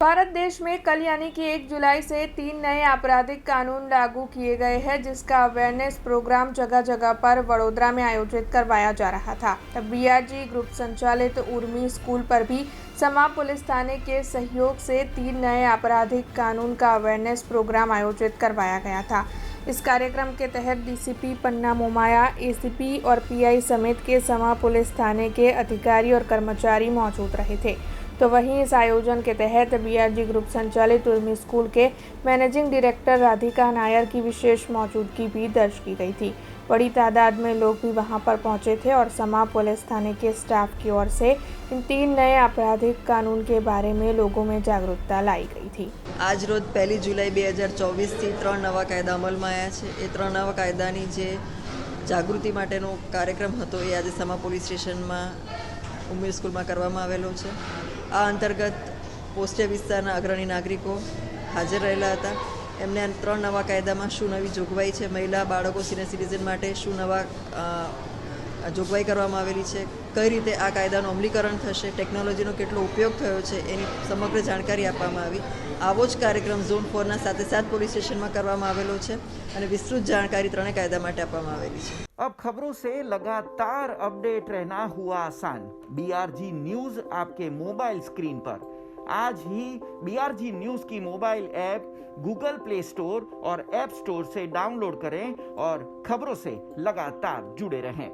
भारत देश में कल यानी कि 1 जुलाई से 3 नए आपराधिक कानून लागू किए गए हैं, जिसका अवेयरनेस प्रोग्राम जगह जगह पर वडोदरा में आयोजित करवाया जा रहा था। तब बीआरजी ग्रुप संचालित उर्मी स्कूल पर भी समा पुलिस थाने के सहयोग से 3 नए आपराधिक कानून का अवेयरनेस प्रोग्राम आयोजित करवाया गया था। इस कार्यक्रम के तहत डीसीपी पन्ना मोमाया, एसीपी और पीआई समेत के समा पुलिस थाने के अधिकारी और कर्मचारी मौजूद रहे थे। तो वहीं इस आयोजन के तहत बीआरजी ग्रुप संचालित उर्मी स्कूल के मैनेजिंग डायरेक्टर राधिका नायर की विशेष मौजूदगी भी दर्ज की गई थी। बड़ी तादाद में लोग भी वहां पर पहुंचे थे और समा पुलिस थाने के स्टाफ की ओर से इन 3 नए आपराधिक कानून के बारे में लोगों में जागरूकता लाई गई थी। आज रोज 1 जुलाई 2024 થી 3 નવા કાયદા અમલમાં આવ્યા છે। એ 3 નવા કાયદાની જે જાગૃતિ માટેનો કાર્યક્રમ હતો એ આજે સમા પોલીસ સ્ટેશનમાં ઉમેર સ્કૂલમાં કરવામાં આવેલો છે। આ અંતર્ગત પોસ્ટે વિસ્તારના અગ્રણી નાગરિકો હાજર રહેલા હતા। એમને 3 નવા કાયદામાં શું નવી જોગવાઈ છે, મહિલા બાળકો સિનિયર સિટીઝન માટે શું નવા જોગવાઈ કરવામાં આવેલી છે, કઈ રીતે આ કાયદાનું અમલીકરણ થશે, ટેકનોલોજીનો કેટલો ઉપયોગ થયો છે એની સમગ્ર જાણકારી આપવામાં આવી। આવો જ કાર્યક્રમ ઝોન 4ના સાથે સાત પોલીસ સ્ટેશનમાં કરવામાં આવેલો છે અને વિસ્તૃત જાણકારી ત્રણેય કાયદા માટે આપવામાં આવેલી છે। अब खबरों से लगातार अपडेट रहना हुआ आसान। बीआरजी न्यूज आपके मोबाइल स्क्रीन पर। आज ही बीआरजी न्यूज की mobile app Google play store और ऐप स्टोर से डाउनलोड करें और खबरों से लगातार जुड़े रहें।